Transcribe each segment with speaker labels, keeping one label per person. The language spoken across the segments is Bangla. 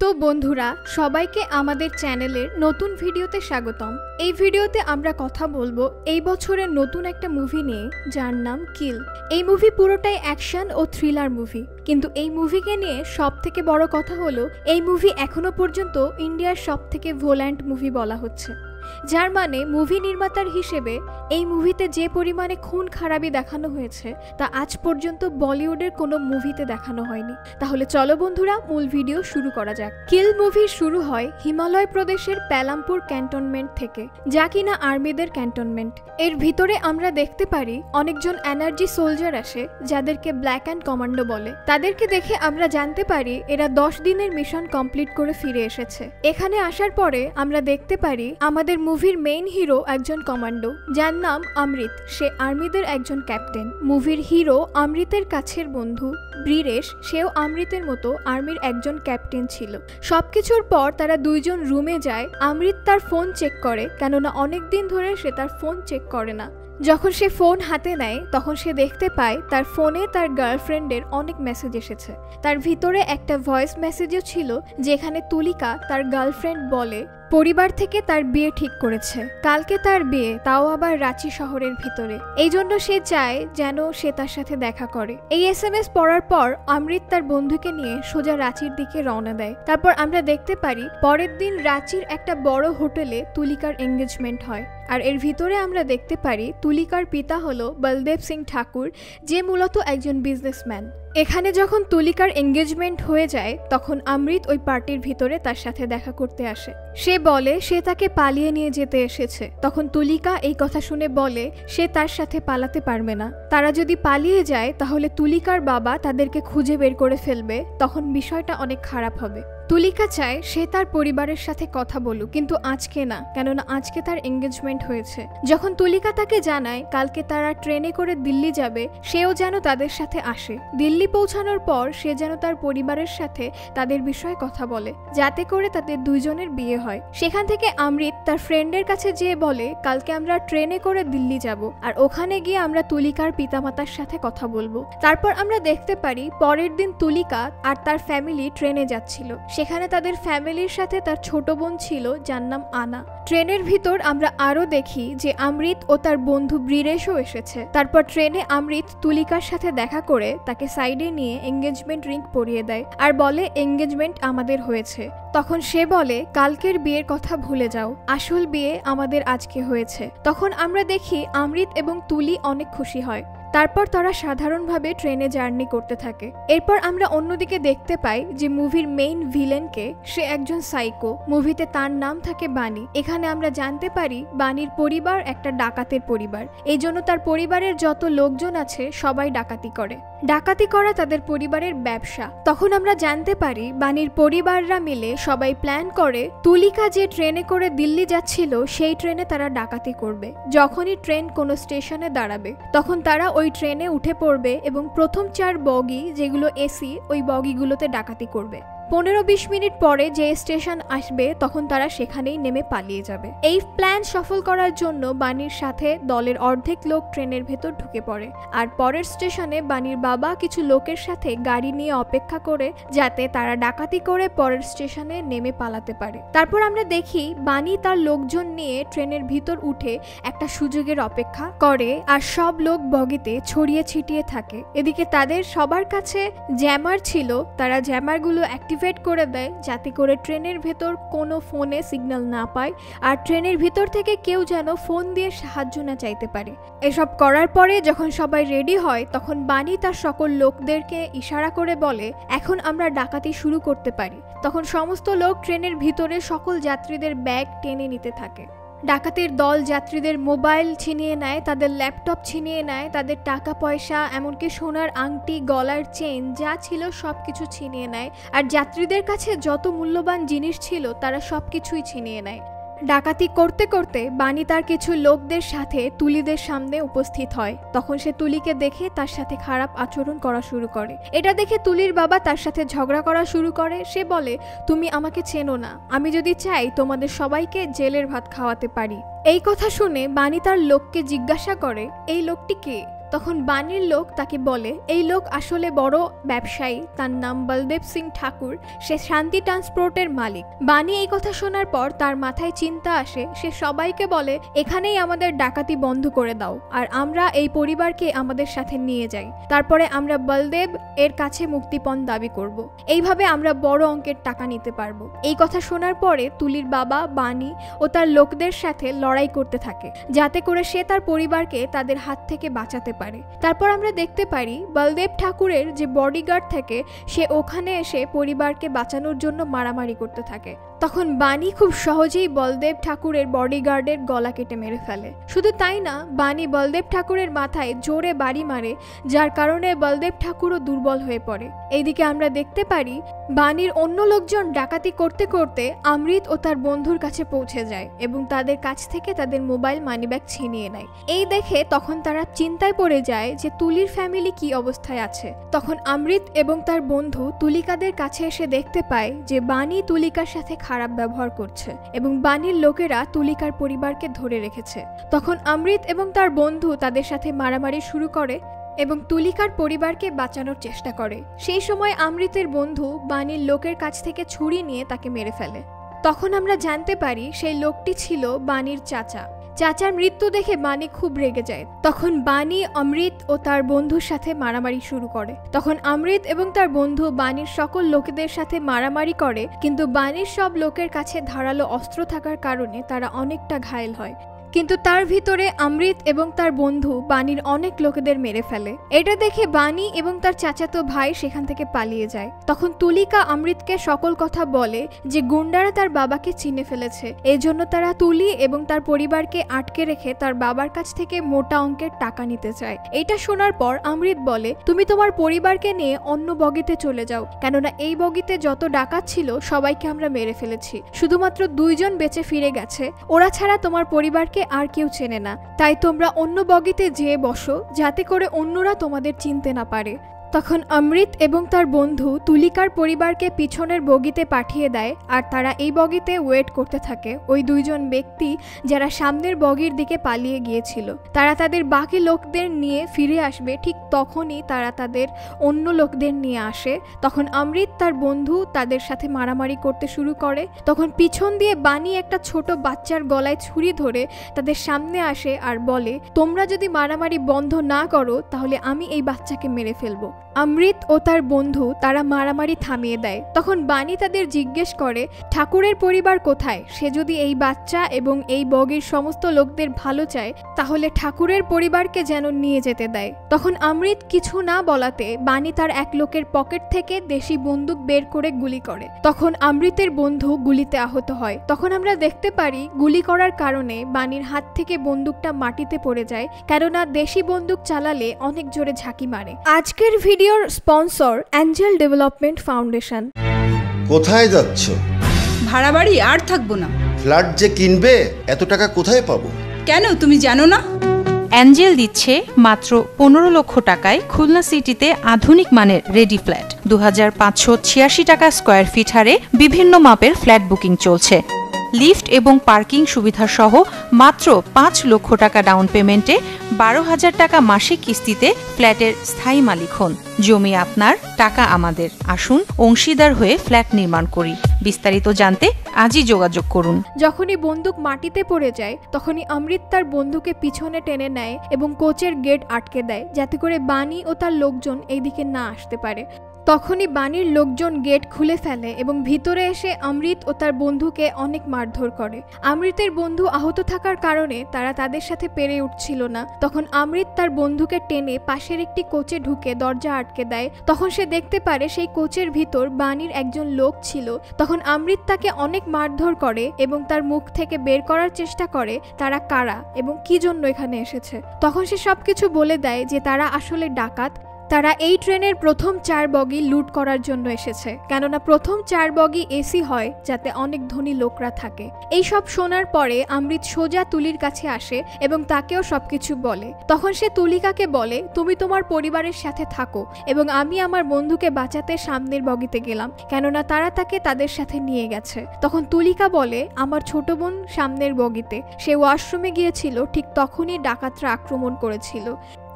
Speaker 1: তো বন্ধুরা সবাইকে আমাদের চ্যানেলের নতুন ভিডিওতে স্বাগতম। এই ভিডিওতে আমরা কথা বলবো এই বছরের নতুন একটা মুভি নিয়ে যার নাম কিল। এই মুভি পুরোটাই অ্যাকশন ও থ্রিলার মুভি, কিন্তু এই মুভিকে নিয়ে সবথেকে বড় কথা হলো এই মুভি এখনো পর্যন্ত ইন্ডিয়ার সবথেকে ভোল্যান্ট মুভি বলা হচ্ছে, যার মানে মুভি নির্মাতার হিসেবে এই মুভিতে যে পরিমাণে খুন খারাপি দেখানো হয়েছে তা আজ পর্যন্ত বলিউডের কোনো মুভিতে দেখানো হয়নি। তাহলে চলো বন্ধুরা মূল ভিডিও শুরু করা যাক। কিল মুভি শুরু হয় হিমালয় প্রদেশের প্যালামপুর ক্যান্টনমেন্ট থেকে, যা কিনা আর্মিদের ক্যান্টনমেন্ট। এর ভিতরে আমরা দেখতে পারি অনেকজন এনার্জি সোলজার আসে, যাদেরকে ব্ল্যাক অ্যান্ড কমান্ডো বলে। তাদেরকে দেখে আমরা জানতে পারি এরা 10 দিনের মিশন কমপ্লিট করে ফিরে এসেছে। এখানে আসার পরে আমরা দেখতে পারি আমাদের মুভির মেইন হিরো একজন কমান্ডো, যার নাম অমৃত। সে আর্মিদের একজন ক্যাপ্টেন। মুভির হিরো অমৃতের কাছের বন্ধু বীরেশ, সেও অমৃতের মতো আর্মির একজন ক্যাপ্টেন ছিল। সবকিছুর পর তারা দুইজন রুমে যায়। অমৃত তার ফোন চেক করে, কেননা অনেকদিন ধরে সে তার ফোন চেক করে না। যখন সে ফোন হাতে নেয় তখন সে দেখতে পায় তার ফোনে তার গার্লফ্রেন্ডের অনেক মেসেজ এসেছে। তার ভিতরে একটা ভয়েস মেসেজও ছিল, যেখানে তুলিকা তার গার্লফ্রেন্ড বলে পরিবার থেকে তার বিয়ে ঠিক করেছে, কালকে তার বিয়ে, তাও আবার রাঁচি শহরের ভিতরে। এই জন্য সে চায় যেন সে তার সাথে দেখা করে। এই SMS পড়ার পর অমৃত তার বন্ধুকে নিয়ে সোজা রাঁচির দিকে রওনা দেয়। তারপর আমরা দেখতে পারি পরের দিন রাঁচির একটা বড় হোটেলে তুলিকার এঙ্গেজমেন্ট হয়। আর এর ভিতরে আমরা দেখতে পারি তুলিকার পিতা হলো বলদেব সিং ঠাকুর, যে মূলত একজন বিজনেসম্যান। এখানে যখন তুলিকার এঙ্গেজমেন্ট হয়ে যায় তখন অমৃত ওই পার্টির ভিতরে তার সাথে দেখা করতে আসে। সে বলে সে তাকে পালিয়ে নিয়ে যেতে এসেছে। তখন তুলিকা এই কথা শুনে বলে সে তার সাথে পালাতে পারবে না। তারা যদি পালিয়ে যায় তাহলে তুলিকার বাবা তাদেরকে খুঁজে বের করে ফেলবে, তখন বিষয়টা অনেক খারাপ হবে। তুলিকা চায় সে তার পরিবারের সাথে কথা বলুক, কিন্তু আজকে না, কেননা আজকে তার এঙ্গেজমেন্ট হয়েছে। যখন তুলিকা তাকে জানায় কালকে তারা ট্রেনে করে দিল্লি যাবে, সেও যেন তাদের সাথে আসে। দিল্লি পৌঁছানোর পর সে যেন তার পরিবারের সাথে তাদের বিষয়ে কথা বলে, যাতে করে তাদের দুইজনের বিয়ে হয়। সেখান থেকে অমৃত তার ফ্রেন্ডের কাছে যেয়ে বলে কালকে আমরা ট্রেনে করে দিল্লি যাব, আর ওখানে গিয়ে আমরা তুলিকার পিতামাতার সাথে কথা বলবো। তারপর আমরা দেখতে পারি পরের দিন তুলিকা আর তার ফ্যামিলি ট্রেনে যাচ্ছিল। সেখানে তাদের ফ্যামিলির সাথে তার ছোট বোন ছিল, যার নাম আনা। ট্রেনের ভিতর আমরা আরো দেখি যে অমৃত ও তার বন্ধু বীরেশও এসেছে। তারপর ট্রেনে অমৃত তুলিকার সাথে দেখা করে তাকে সাইডে নিয়ে এঙ্গেজমেন্ট রিং পরিয়ে দেয় আর বলে এঙ্গেজমেন্ট আমাদের হয়েছে। তখন সে বলে কালকের বিয়ের কথা ভুলে যাও, আসল বিয়ে আমাদের আজকে হয়েছে। তখন আমরা দেখি অমৃত এবং তুলি অনেক খুশি হয়। তারপর তারা সাধারণভাবে ট্রেনে জার্নি করতে থাকে। এরপর আমরা অন্যদিকে দেখতে পাই যে মুভির মেইন ভিলেনকে, সে একজন সাইকো। মুভিতে তার নাম থাকে বানি। এখানে আমরা জানতে পারি বানির পরিবার একটা ডাকাতের পরিবার, এই জন্য তার পরিবারের যত লোকজন আছে সবাই ডাকাতি করে। ডাকাতি করা তাদের পরিবারের ব্যবসা। তখন আমরা জানতে পারি বানির পরিবাররা মিলে সবাই প্ল্যান করে তুলিকা যে ট্রেনে করে দিল্লি যাচ্ছিল সেই ট্রেনে তারা ডাকাতি করবে। যখনই ট্রেন কোনো স্টেশনে দাঁড়াবে তখন তারা ওই ট্রেনে উঠে পড়বে এবং প্রথম 4 বগি যেগুলো এসি, ওই বগিগুলোতে ডাকাতি করবে। 15-20 মিনিট পরে যে স্টেশন আসবে তখন তারা সেখানেই নেমে পালিয়ে যাবে। এই প্ল্যান সফল করার জন্য বানির সাথে দলের অর্ধেক লোক ট্রেনের ভেতর ঢুকে পড়ে। আর পরের স্টেশনে বানির বাবা কিছু লোকের সাথে গাড়ি নিয়ে অপেক্ষা করে, যাতে তারা ডাকাতি করে পরের স্টেশনে নেমে পালাতে পারে। তারপর আমরা দেখি বানি তার লোকজন নিয়ে ট্রেনের ভিতর উঠে একটা সুযোগের অপেক্ষা করে, আর সব লোক বগিতে ছড়িয়ে ছিটিয়ে থাকে। এদিকে তাদের সবার কাছে জ্যামার ছিল, তারা জ্যামারগুলো অ্যাক্টিভেট করে দেয় যাতে করে ট্রেনের ভেতর কোনো ফোনে সিগন্যাল না পায়, আর ট্রেনের ভিতর থেকে কেউ যেন ফোন দিয়ে সাহায্য না চাইতে পারে। এসব করার পরে যখন সবাই রেডি হয় তখন বানি তার সকল লোকদেরকে ইশারা করে বলে এখন আমরা ডাকাতি শুরু করতে পারি। তখন সমস্ত লোক ট্রেনের ভিতরে সকল যাত্রীদের ব্যাগ টেনে নিতে থাকে। ডাকাতের দল যাত্রীদের মোবাইল ছিনিয়ে নেয়, তাদের ল্যাপটপ ছিনিয়ে নেয়, তাদের টাকা পয়সা, এমনকি সোনার আংটি, গলার চেন যা ছিল সবকিছু ছিনিয়ে নেয়। আর যাত্রীদের কাছে যত মূল্যবান জিনিস ছিল তারা সবকিছুই ছিনিয়ে নেয়। ডাকাতি করতে করতে বানি তার কিছু লোকদের সাথে তুলিদের সামনে উপস্থিত হয়। তখন সে তুলিকে দেখে তার সাথে খারাপ আচরণ করা শুরু করে। এটা দেখে তুলির বাবা তার সাথে ঝগড়া করা শুরু করে। সে বলে তুমি আমাকে চেনো না, আমি যদি চাই তোমাদের সবাইকে জেলের ভাত খাওয়াতে পারি। এই কথা শুনে বানি তার লোককে জিজ্ঞাসা করে এই লোকটি কে। তখন বাণীর লোক তাকে বলে এই লোক আসলে বড় ব্যবসায়ী, তার নাম বলদেব সিং ঠাকুর, সে শান্তি ট্রান্সপোর্টের মালিক। বাণী এই কথা শোনার পর তার মাথায় চিন্তা আসে, সে সবাইকে বলে এখানেই আমাদের ডাকাতি বন্ধ করে দাও আর আমরা এই পরিবারকে আমাদের সাথে নিয়ে যাই, তারপরে আমরা বলদেব এর কাছে মুক্তিপণ দাবি করব। এইভাবে আমরা বড় অঙ্কের টাকা নিতে পারবো। এই কথা শোনার পরে তুলির বাবা বাণী ও তার লোকদের সাথে লড়াই করতে থাকে যাতে করে সে তার পরিবারকে তাদের হাত থেকে বাঁচাতে পারে। তারপর আমরা দেখতে পারি বলদেব ঠাকুরের যে বডিগার্ড থাকে সে ওখানে এসে পরিবারকে বাঁচানোর জন্য মারামারি করতে থাকে। তখন বাণী খুব সহজেই বলদেব ঠাকুরের বডিগার্ডের গলা কেটে মেরে ফেলে। শুধু তাই না, বাণী বলদেব ঠাকুরের মাথায় জোরে বাড়ি মারে, যার কারণে বলদেব ঠাকুরও দুর্বল হয়ে পড়ে। এইদিকে আমরা দেখতে পারি বাণীর অন্য লোকজন ডাকাতি করতে করতে অমৃত ও তার বন্ধুর কাছে পৌঁছে যায় এবং তাদের কাছ থেকে তাদের মোবাইল মানিব্যাগ ছিনিয়ে নেয়। এই দেখে তখন তারা চিন্তায় পড়ে যায় যে তুলির ফ্যামিলি কি অবস্থায় আছে। তখন অমৃত এবং তার বন্ধু তুলিকাদের কাছে এসে দেখতে পায় যে বাণী তুলিকার সাথে খারাপ ব্যবহার করছে এবং বাণীর লোকেরা তুলিকার পরিবারকে ধরে রেখেছে। তখন অমৃত এবং তার বন্ধু তাদের সাথে মারামারি শুরু করে এবং তুলিকার পরিবারকে বাঁচানোর চেষ্টা করে। সেই সময় অমৃতের বন্ধু বাণীর লোকের কাছ থেকে ছুরি নিয়ে তাকে মেরে ফেলে। তখন আমরা জানতে পারি সেই লোকটি ছিল বাণীর চাচা। চাচার মৃত্যু দেখে বাণী খুব রেগে যায়। তখন বাণী অমৃত ও তার বন্ধুর সাথে মারামারি শুরু করে। তখন অমৃত এবং তার বন্ধু বাণীর সকল লোকেদের সাথে মারামারি করে, কিন্তু বাণীর সব লোকের কাছে ধারালো অস্ত্র থাকার কারণে তারা অনেকটা ঘায়েল হয়। কিন্তু তার ভিতরে অমৃত এবং তার বন্ধু বাণীর অনেক লোকেদের মেরে ফেলে। এটা দেখে বাণী এবং তার চাচাতো ভাই সেখান থেকে পালিয়ে যায়। তখন তুলিকা অমৃতকে সকল কথা বলে যে গুন্ডারা তার বাবাকে চিনে ফেলেছে, এজন্য তারা তুলি এবং তার পরিবারকে আটকে রেখে তার বাবার কাছ থেকে মোটা অঙ্কের টাকা নিতে চায়। এটা শোনার পর অমৃত বলে তুমি তোমার পরিবারকে নিয়ে অন্য বগিতে চলে যাও, কেননা এই বগিতে যত ডাকাত ছিল সবাইকে আমরা মেরে ফেলেছি, শুধুমাত্র 2 জন বেঁচে ফিরে গেছে, ওরা ছাড়া তোমার পরিবারকে আর কেউ চেনে না, তাই তোমরা অন্য বগিতে যেয়ে বসো যাতে করে অন্যরা তোমাদের চিনতে না পারে। তখন অমৃত এবং তার বন্ধু তুলিকার পরিবারকে পিছনের বগিতে পাঠিয়ে দেয় আর তারা এই বগিতে ওয়েট করতে থাকে ওই 2 জন ব্যক্তি যারা সামনের বগির দিকে পালিয়ে গিয়েছিল। তারা তাদের বাকি লোকদের নিয়ে ফিরে আসবে, ঠিক তখনই তারা তাদের অন্য লোকদের নিয়ে আসে। তখন অমৃত তার বন্ধু তাদের সাথে মারামারি করতে শুরু করে। তখন পিছন দিয়ে বাণী একটা ছোট বাচ্চার গলায় ছুরি ধরে তাদের সামনে আসে আর বলে তোমরা যদি মারামারি বন্ধ না করো তাহলে আমি এই বাচ্চাকে মেরে ফেলবো। অমৃত ও তার বন্ধু তারা মারামারি থামিয়ে দেয়। তখন বাণী তাদের জিজ্ঞেস করে ঠাকুরের পরিবার কোথায়, সে যদি এই বাচ্চা এবং এই বগির সমস্ত লোকদের ভালো চায় তাহলে ঠাকুরের পরিবারকে যেন নিয়ে যেতে দেয়। তখন অমৃত কিছু না বলাতে বাণী তার এক লোকের পকেট থেকে দেশি বন্দুক বের করে গুলি করে। তখন অমৃতের বন্ধু গুলিতে আহত হয়। তখন আমরা দেখতে পারি গুলি করার কারণে বাণীর হাত থেকে বন্দুকটা মাটিতে পড়ে যায়, কেননা দেশি বন্দুক চালালে অনেক জোরে ঝাঁকি মারে। আজকের ভিডিওর স্পন্সর অ্যাঞ্জেল ডেভেলপমেন্ট ফাউন্ডেশন।
Speaker 2: কোথায় যাচ্ছ?
Speaker 3: ভাড়া বাড়ি আর থাকবো না।
Speaker 2: ফ্ল্যাট যে কিনবে এত টাকা কোথায় পাবো?
Speaker 3: কেন, তুমি জানো না?
Speaker 4: অ্যাঞ্জেল দিচ্ছে মাত্র 15 লক্ষ টাকায় খুলনা সিটিতে আধুনিক মানের রেডি ফ্ল্যাট। 2586 টাকা স্কয়ার ফিট হারে বিভিন্ন মাপের ফ্ল্যাট বুকিং চলছে। লিফট এবং পার্কিং সুবিধা সহ মাত্র 5 লক্ষ টাকা ডাউন পেমেন্টে 12,000 টাকা মাসিক কিস্তিতে ফ্ল্যাটের স্থায়ী মালিক হন। জমি আপনার, টাকা আমাদের। আসুন অংশীদার হয়ে ফ্ল্যাট নির্মাণ করি। বিস্তারিত জানতে আজই যোগাযোগ করুন।
Speaker 1: যখনই বন্দুক মাটিতে পড়ে যায় তখনই অমৃত তার বন্ধুকে পিছনে টেনে নেয় এবং কোচের গেট আটকে দেয় যাতে করে বাণী ও তার লোকজন এইদিকে না আসতে পারে। তখনই বাণীর লোকজন গেট খুলে ফেলে এবং ভিতরে এসে অমৃত ও তার বন্ধুকে অনেক মারধর করে। অমৃতের বন্ধু আহত থাকার কারণে তারা তাদের সাথে পেরে উঠছিল না। তখন অমৃত তার বন্ধুকে টেনে পাশের একটি কোচে ঢুকে দরজা আটকে দেয়। তখন সে দেখতে পারে সেই কোচের ভিতর বাণীর একজন লোক ছিল। তখন অমৃত তাকে অনেক মারধর করে এবং তার মুখ থেকে বের করার চেষ্টা করে তারা কারা এবং কি জন্য এখানে এসেছে। তখন সে সবকিছু বলে দেয় যে তারা আসলে ডাকাত। তারা এই ট্রেনের প্রথম 4 বগি লুট করার জন্য এসেছে, কেননা প্রথম 4 বগি এসি হয় যাতে অনেক ধনী লোকরা থাকে। এই সব শোনার পরে অমৃত সোজা তুলির কাছে আসে এবং তাকেও সবকিছু বলে। তখন সে তুলিকাকে বলে তুমি তোমার পরিবারের সাথে থাকো এবং আমি আমার বন্ধুকে বাঁচাতে সামনের বগিতে গেলাম, কেননা তারা তাকে তাদের সাথে নিয়ে গেছে। তখন তুলিকা বলে আমার ছোট বোন সামনের বগিতে, সে ওয়াশরুমে গিয়েছিল, ঠিক তখনই ডাকাতরা আক্রমণ করেছিল।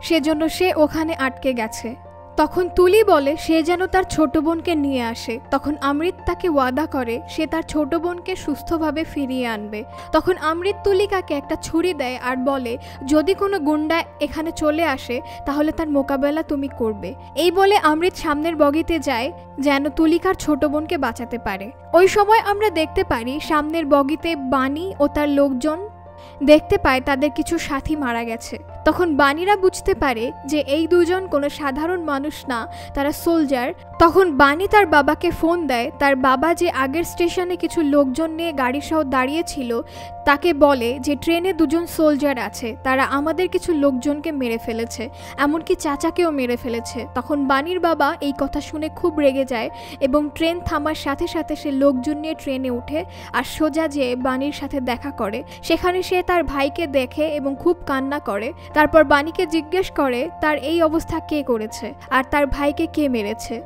Speaker 1: সেজন্য সে ওখানে আটকে গেছে। তখন তুলি বলে সে যেন তার ছোট বোনকে নিয়ে আসে। তখন অমৃত তাকে ওয়াদা করে সে তার ছোট বোনকে সুস্থভাবে ফিরিয়ে আনবে। তখন অমৃত তুলিকাকে একটা ছুরি দেয় আর বলে যদি কোনো গুন্ডা এখানে চলে আসে তাহলে তার মোকাবেলা তুমি করবে। এই বলে অমৃত সামনের বগিতে যায় যেন তুলিকার ছোট বোনকে বাঁচাতে পারে। ওই সময় আমরা দেখতে পারি সামনের বগিতে বানি ও তার লোকজন দেখতে পায় তাদের কিছু সাথী মারা গেছে। তখন বানিরা বুঝতে পারে যে এই দুজন কোনো সাধারণ মানুষ না, তারা সোলজার। তখন বানি তার বাবাকে ফোন দেয়। তার বাবা যে আগের স্টেশনে কিছু লোকজন নিয়ে গাড়ি সহ দাঁড়িয়েছিল তাকে বলে যে ট্রেনে দুজন সোলজার আছে, তারা আমাদের কিছু লোকজনকে মেরে ফেলেছে, এমনকি চাচাকেও মেরে ফেলেছে। তখন বানির বাবা এই কথা শুনে খুব রেগে যায় এবং ট্রেন থামার সাথে সাথে সে লোকজন নিয়ে ট্রেনে উঠে আর সোজা যেয়ে বানির সাথে দেখা করে। সেখানে সে তার ভাইকে দেখে এবং খুব কান্না করে। তারপর বানিকে জিজ্ঞেস করে তার এই অবস্থা কে করেছে আর তার ভাইকে কে মেরেছে।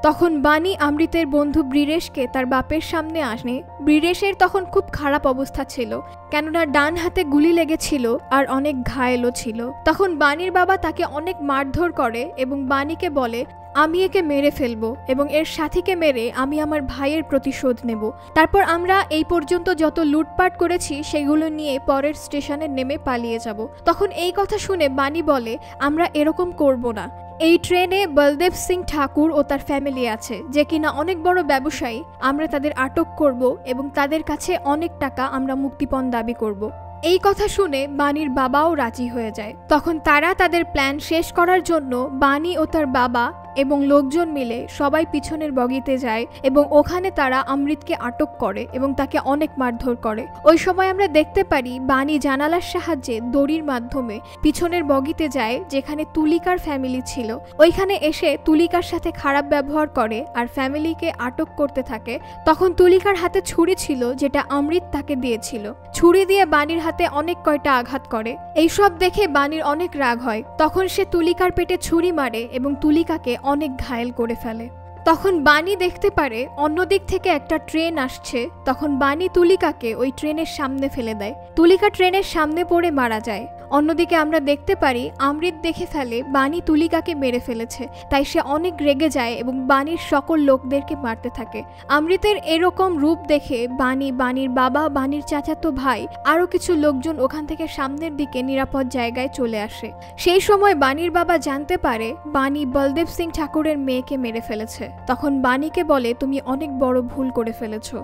Speaker 1: তখন বানি অমৃতের বন্ধু বীরেশকে তার বাপের সামনে আসে। বীরেশের তখন খুব খারাপ অবস্থা ছিল, কেননা ডান হাতে গুলি লেগেছিল আর অনেক ঘায়েলও ছিল। তখন বানির বাবা তাকে অনেক মারধর করে এবং বানিকে বলে আমি একে মেরে ফেলবো এবং এর সাথীকে মেরে আমি আমার ভাইয়ের প্রতিশোধ নেব। তারপর আমরা এই পর্যন্ত যত লুটপাট করেছি সেগুলো নিয়ে পরের স্টেশনে নেমে পালিয়ে যাব। তখন এই কথা শুনে বানি বলে আমরা এরকম করব না। এই ট্রেনে বলদেব সিং ঠাকুর ও তার ফ্যামিলি আছে যে কিনা অনেক বড় ব্যবসায়ী। আমরা তাদের আটক করব এবং তাদের কাছে অনেক টাকা আমরা মুক্তিপণ দাবি করব। এই কথা শুনে বানির বাবাও রাজি হয়ে যায়। তখন তারা তাদের প্ল্যান শেষ করার জন্য বানি ও তার বাবা এবং লোকজন মিলে সবাই পিছনের বগিতে যায় এবং ওখানে তারা অমৃতকে আটক করে এবং তাকে অনেক মারধর করে। ওই সময় আমরা দেখতে পারি বানি জানালার সাহায্যে দড়ির মাধ্যমে পিছনের বগিতে যায় যেখানে তুলিকার ফ্যামিলি ছিল। ওইখানে এসে তুলিকার সাথে খারাপ ব্যবহার করে আর ফ্যামিলিকে আটক করতে থাকে। তখন তুলিকার হাতে ছুরি ছিল যেটা অমৃত তাকে দিয়েছিল। ছুরি দিয়ে বানির হাতে অনেক কয়টা আঘাত করে। এইসব দেখে বানির অনেক রাগ হয়। তখন সে তুলিকার পেটে ছুরি মারে এবং তুলিকাকে অনেক ঘায়েল করে ফেলে। তখন বানি দেখতে পারে অন্যদিক থেকে একটা ট্রেন আসছে। তখন বানি তুলিকাকে ওই ট্রেনের সামনে ফেলে দেয়। তুলিকা ট্রেনের সামনে পড়ে মারা যায়। অন্যদিকে আমরা দেখতে পারি অমৃত দেখে ফেলে বানি তুলিকাকে মেরে ফেলেছে, তাই সে অনেক রেগে যায় এবং বানির সকল লোকদেরকে মারতে থাকে। অমৃতের এরকম রূপ দেখে বানি, বানির বাবা, বানির চাচাতো ভাই আরও কিছু লোকজন ওখান থেকে সামনের দিকে নিরাপদ জায়গায় চলে আসে। সেই সময় বানির বাবা জানতে পারে বানি বলদেব সিং ঠাকুরের মেয়েকে মেরে ফেলেছে। তখন বানিকে বলে তুমি অনেক বড় ভুল করে ফেলেছো।